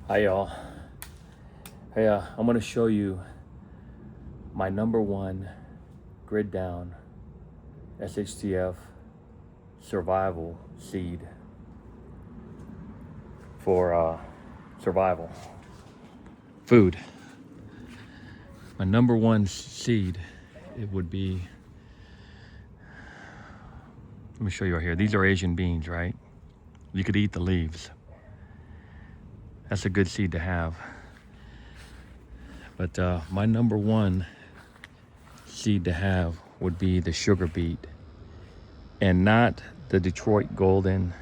Hi y'all. Hey, I'm gonna show you my number one grid down SHTF survival seed for survival food. My number one seed, it would be, let me show you right here. These are Asian beans, right? You could eat the leaves. That's a good seed to have. But my number one seed to have would be the sugar beet, and not the Detroit Golden,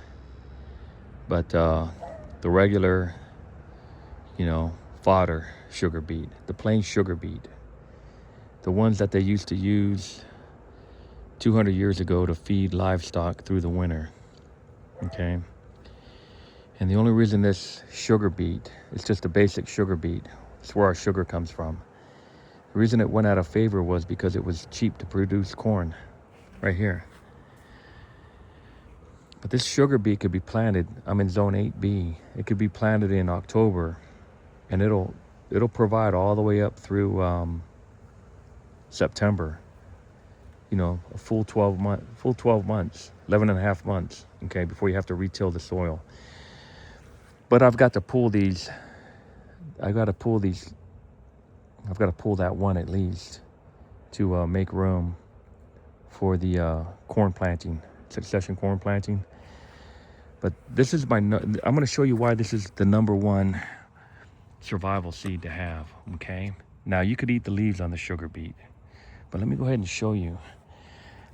but the regular, fodder sugar beet, the plain sugar beet, the ones that they used to use 200 years ago to feed livestock through the winter. Okay. And the only reason this sugar beet, it's just a basic sugar beet, it's where our sugar comes from. The reason it went out of favor was because it was cheap to produce corn right here. But this sugar beet could be planted, I'm in zone 8B, it could be planted in October, and it'll provide all the way up through September. A full 12 months, 11 and a half months, okay, before you have to retill the soil. But I've got to pull that one at least to make room for the corn planting, succession corn planting. But this is I'm going to show you why this is the number one survival seed to have, okay? Now, you could eat the leaves on the sugar beet, but let me go ahead and show you.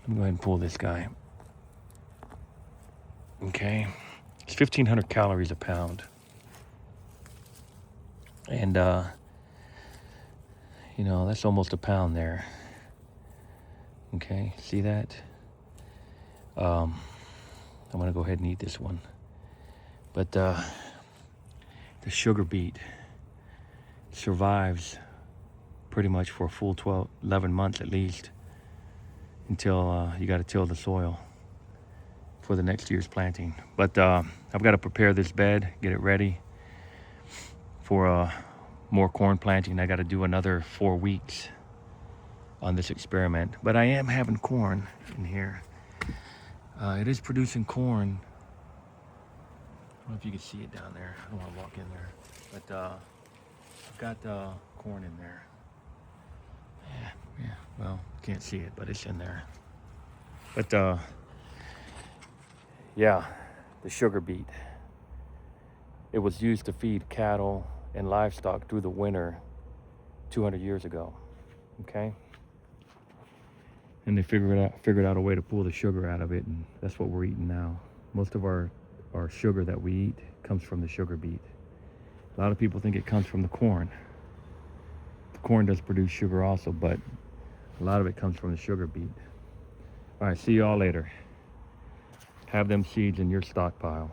Let me go ahead and pull this guy. Okay, it's 1,500 calories a pound. And, that's almost a pound there. Okay, see that? I'm going to go ahead and eat this one. But the sugar beet survives pretty much for a full 11 months at least, until you got to till the soil for the next year's planting. But I've got to prepare this bed, get it ready for more corn planting. I got to do another 4 weeks on this experiment. But I am having corn in here. It is producing corn. I don't know if you can see it down there. I don't want to walk in there. But I've got corn in there. Yeah, well, can't see it, but it's in there. But yeah, the sugar beet. It was used to feed cattle and livestock through the winter 200 years ago, okay? And they figured out a way to pull the sugar out of it, and that's what we're eating now. Most of our sugar that we eat comes from the sugar beet. A lot of people think it comes from the corn. The corn does produce sugar also, but a lot of it comes from the sugar beet. All right, see y'all later. Have them seeds in your stockpile.